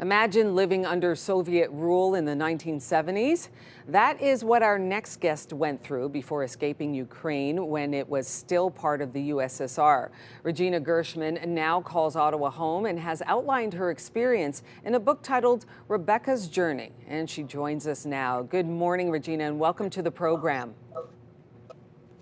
Imagine living under Soviet rule in the 1970s. That is what our next guest went through before escaping Ukraine when it was still part of the USSR. Regina Gershman now calls Ottawa home and has outlined her experience in a book titled Rebecca's Journey. And she joins us now. Good morning, Regina, and welcome to the program.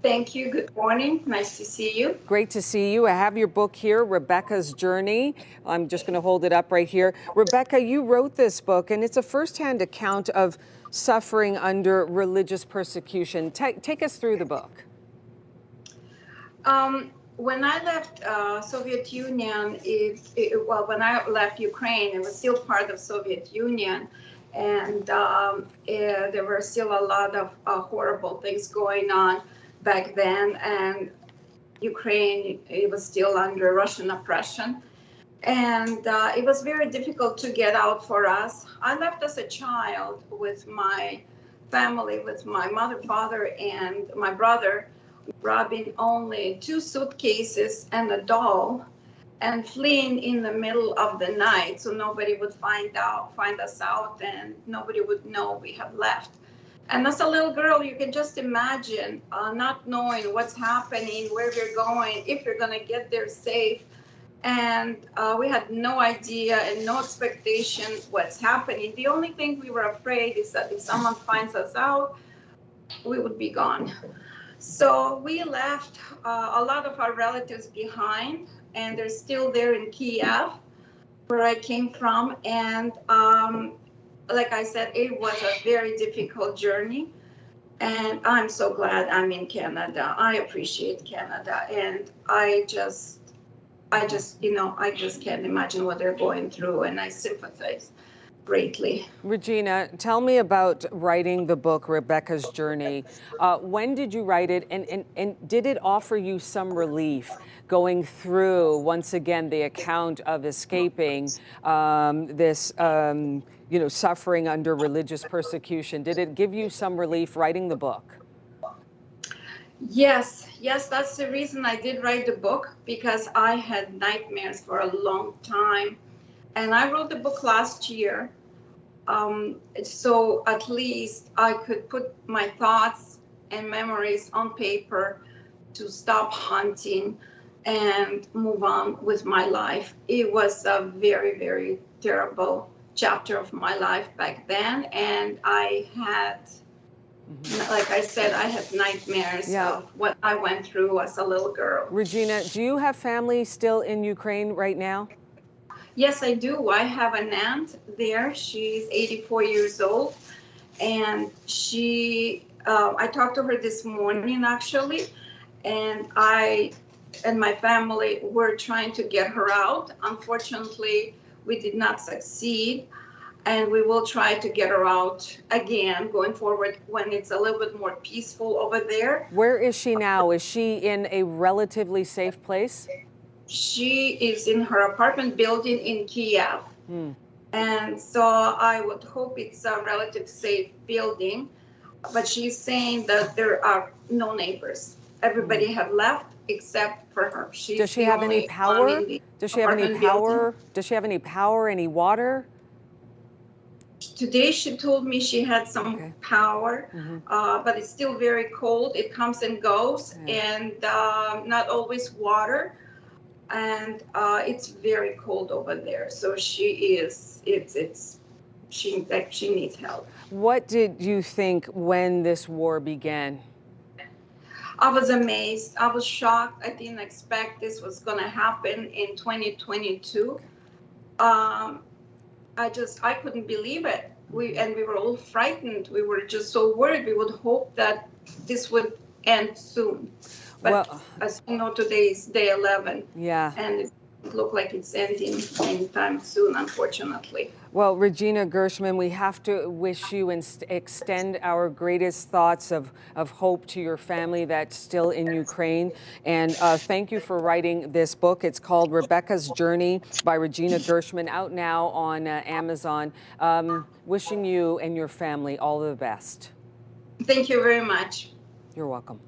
Thank you. Good morning. Nice to see you. Great to see you. I have your book here, Rebecca's Journey. I'm just going to hold it up right here. Rebecca, you wrote this book, and it's a firsthand account of suffering under religious persecution. Take us through the book. When I left Soviet Union, when I left Ukraine, it was still part of Soviet Union. And there were still a lot of horrible things going on back then, and Ukraine, it was still under Russian oppression, and it was very difficult to get out for us. I left as a child with my family, with my mother, father, and my brother, grabbing only 2 suitcases and a doll, and fleeing in the middle of the night so nobody would find us out, and nobody would know we had left. And as a little girl, you can just imagine not knowing what's happening, where we're going, if we're going to get there safe. And we had no idea and no expectation what's happening. The only thing we were afraid is that if someone finds us out, we would be gone. So we left a lot of our relatives behind, and they're still there in Kiev, where I came from. And like I said, it was a very difficult journey, and I'm so glad I'm in Canada. I appreciate Canada, and I just can't imagine what they're going through, and I sympathize greatly. Regina, tell me about writing the book, Rebecca's Journey. When did you write it, and did it offer you some relief going through, once again, the account of escaping this suffering under religious persecution? Did it give you some relief writing the book? Yes, that's the reason I did write the book, because I had nightmares for a long time. And I wrote the book last year, so at least I could put my thoughts and memories on paper to stop hunting and move on with my life. It was a very, very terrible chapter of my life back then, and I had, like I said, I had nightmares of what I went through as a little girl. Regina, do you have family still in Ukraine right now? Yes, I do. I have an aunt there. She's 84 years old, and I talked to her this morning, actually, and I and my family were trying to get her out. Unfortunately, we did not succeed, and we will try to get her out again going forward when it's a little bit more peaceful over there. Where is she now? Is she in a relatively safe place? She is in her apartment building in Kiev. And so I would hope it's a relatively safe building, but she's saying that there are no neighbors. Everybody have left except for her. Does she have any power? Does she have any power? Does she have any power, any water? Today she told me she had some power, but it's still very cold. It comes and goes, and not always water. And it's very cold over there. So she needs help. What did you think when this war began? I was amazed. I was shocked. I didn't expect this was going to happen in 2022. I couldn't believe it. We were all frightened. We were just so worried. We would hope that this would end soon. But as you know, today is day 11. Yeah. And it looks like it's ending anytime soon, unfortunately. Well, Regina Gershman, we have to wish you and extend our greatest thoughts of hope to your family that's still in Ukraine. And thank you for writing this book. It's called Rebecca's Journey by Regina Gershman, out now on Amazon. Wishing you and your family all the best. Thank you very much. You're welcome.